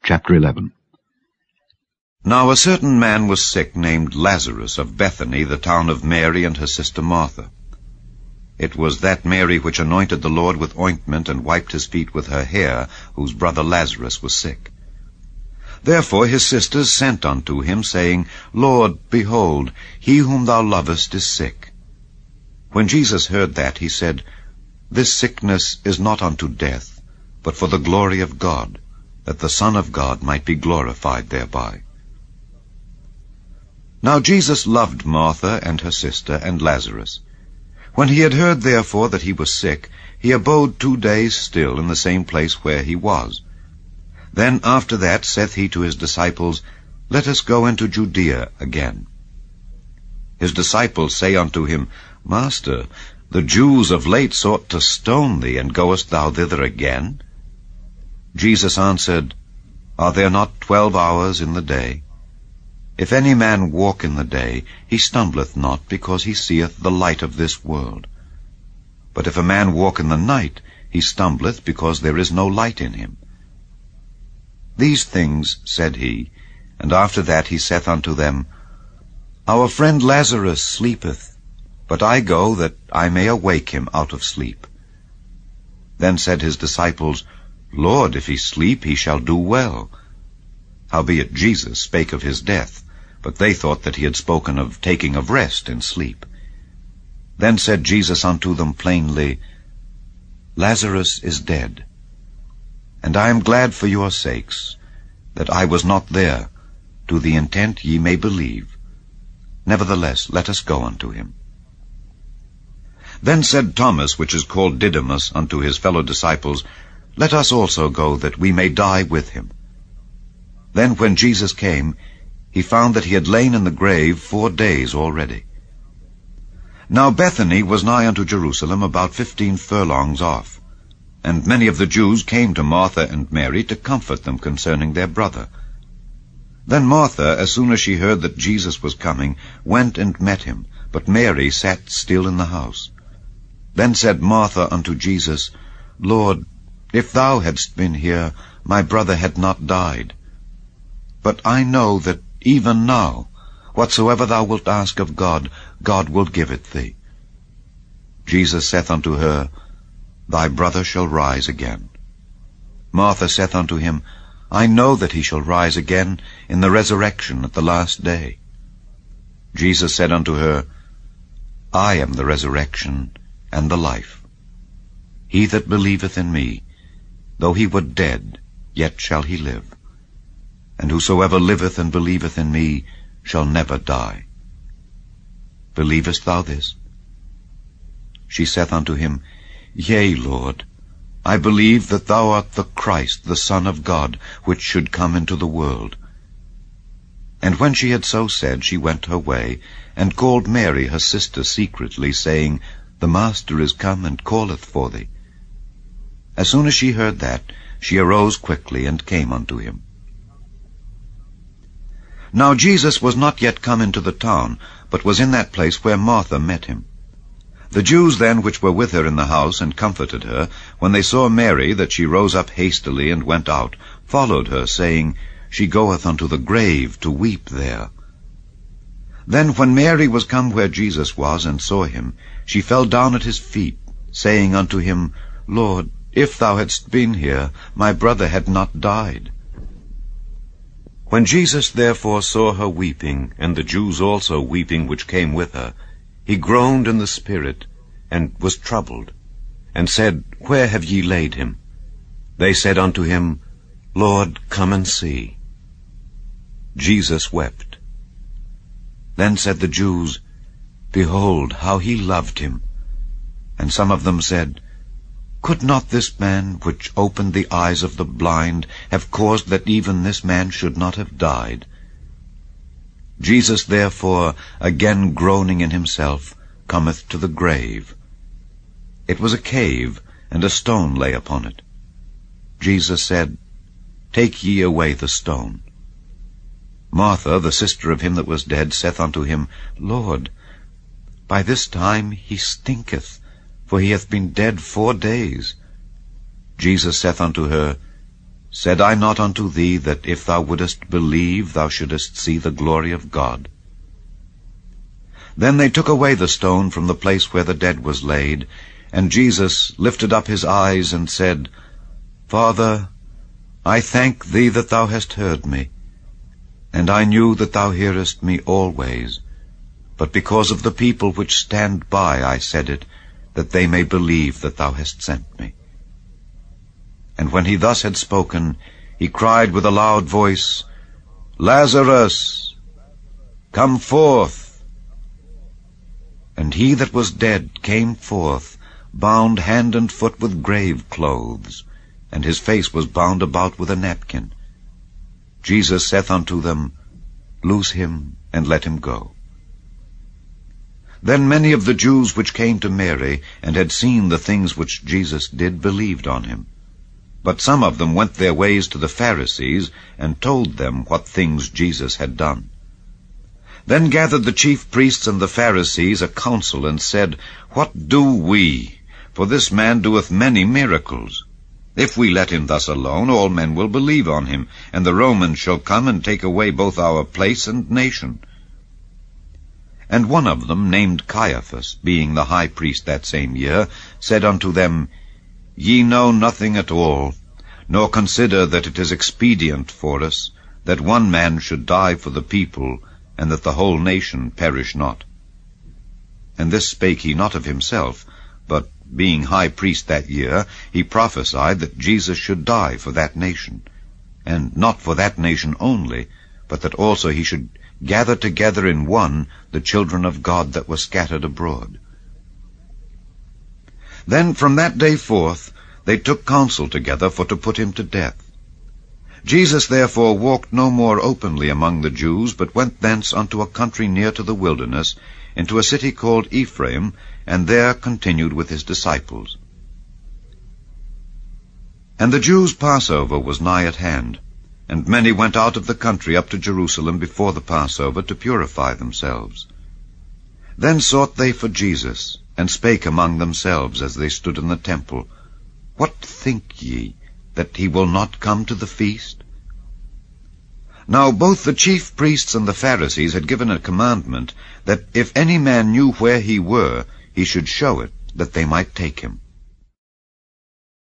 Chapter 11. Now a certain man was sick, named Lazarus, of Bethany, the town of Mary and her sister Martha. It was that Mary which anointed the Lord with ointment and wiped his feet with her hair, whose brother Lazarus was sick. Therefore his sisters sent unto him, saying, Lord, behold, he whom thou lovest is sick. When Jesus heard that, he said, This sickness is not unto death, but for the glory of God, that the Son of God might be glorified thereby. Now Jesus loved Martha and her sister and Lazarus. When he had heard therefore that he was sick, he abode 2 days still in the same place where he was. Then after that saith he to his disciples, Let us go into Judæa again. His disciples say unto him, Master, the Jews of late sought to stone thee, and goest thou thither again? Jesus answered, Are there not 12 hours in the day? If any man walk in the day, he stumbleth not, because he seeth the light of this world. But if a man walk in the night, he stumbleth, because there is no light in him. These things said he, and after that he saith unto them, Our friend Lazarus sleepeth, but I go that I may awake him out of sleep. Then said his disciples, Lord, if he sleep, he shall do well. Howbeit Jesus spake of his death, but they thought that he had spoken of taking of rest in sleep. Then said Jesus unto them plainly, Lazarus is dead, and I am glad for your sakes, that I was not there, to the intent ye may believe. Nevertheless, let us go unto him. Then said Thomas, which is called Didymus, unto his fellow disciples, Let us also go, that we may die with him. Then when Jesus came, he found that he had lain in the grave 4 days already. Now Bethany was nigh unto Jerusalem, about 15 furlongs off. And many of the Jews came to Martha and Mary to comfort them concerning their brother. Then Martha, as soon as she heard that Jesus was coming, went and met him, but Mary sat still in the house. Then said Martha unto Jesus, Lord, if thou hadst been here, my brother had not died. But I know that even now, whatsoever thou wilt ask of God, God will give it thee. Jesus saith unto her, Thy brother shall rise again. Martha saith unto him, I know that he shall rise again in the resurrection at the last day. Jesus said unto her, I am the resurrection and the life. He that believeth in me, though he were dead, yet shall he live. And whosoever liveth and believeth in me shall never die. Believest thou this? She saith unto him, Yea, Lord, I believe that thou art the Christ, the Son of God, which should come into the world. And when she had so said, she went her way, and called Mary her sister secretly, saying, The Master is come, and calleth for thee. As soon as she heard that, she arose quickly, and came unto him. Now Jesus was not yet come into the town, but was in that place where Martha met him. The Jews then which were with her in the house, and comforted her, when they saw Mary, that she rose up hastily, and went out, followed her, saying, She goeth unto the grave to weep there. Then when Mary was come where Jesus was, and saw him, she fell down at his feet, saying unto him, Lord, if thou hadst been here, my brother had not died. When Jesus therefore saw her weeping, and the Jews also weeping which came with her, he groaned in the spirit, and was troubled, and said, Where have ye laid him? They said unto him, Lord, come and see. Jesus wept. Then said the Jews, Behold, how he loved him. And some of them said, Could not this man, which opened the eyes of the blind, have caused that even this man should not have died? Jesus therefore, again groaning in himself, cometh to the grave. It was a cave, and a stone lay upon it. Jesus said, Take ye away the stone. Martha, the sister of him that was dead, saith unto him, Lord, by this time he stinketh, for he hath been dead 4 days. Jesus saith unto her, Said I not unto thee that if thou wouldest believe, thou shouldest see the glory of God? Then they took away the stone from the place where the dead was laid, and Jesus lifted up his eyes and said, Father, I thank thee that thou hast heard me, and I knew that thou hearest me always, but because of the people which stand by I said it, that they may believe that thou hast sent me. And when he thus had spoken, he cried with a loud voice, Lazarus, come forth. And he that was dead came forth, bound hand and foot with grave clothes, and his face was bound about with a napkin. Jesus saith unto them, Loose him, and let him go. Then many of the Jews which came to Mary, and had seen the things which Jesus did, believed on him. But some of them went their ways to the Pharisees, and told them what things Jesus had done. Then gathered the chief priests and the Pharisees a council, and said, What do we? For this man doeth many miracles. If we let him thus alone, all men will believe on him, and the Romans shall come and take away both our place and nation. And one of them, named Caiaphas, being the high priest that same year, said unto them, Ye know nothing at all, nor consider that it is expedient for us that one man should die for the people, and that the whole nation perish not. And this spake he not of himself, but being high priest that year, he prophesied that Jesus should die for that nation, and not for that nation only, but that also he should gather together in one the children of God that were scattered abroad. Then from that day forth they took counsel together for to put him to death. Jesus therefore walked no more openly among the Jews, but went thence unto a country near to the wilderness, into a city called Ephraim, and there continued with his disciples. And the Jews' Passover was nigh at hand, and many went out of the country up to Jerusalem before the Passover to purify themselves. Then sought they for Jesus, and spake among themselves as they stood in the temple, What think ye, that he will not come to the feast? Now both the chief priests and the Pharisees had given a commandment, that if any man knew where he were, he should show it, that they might take him.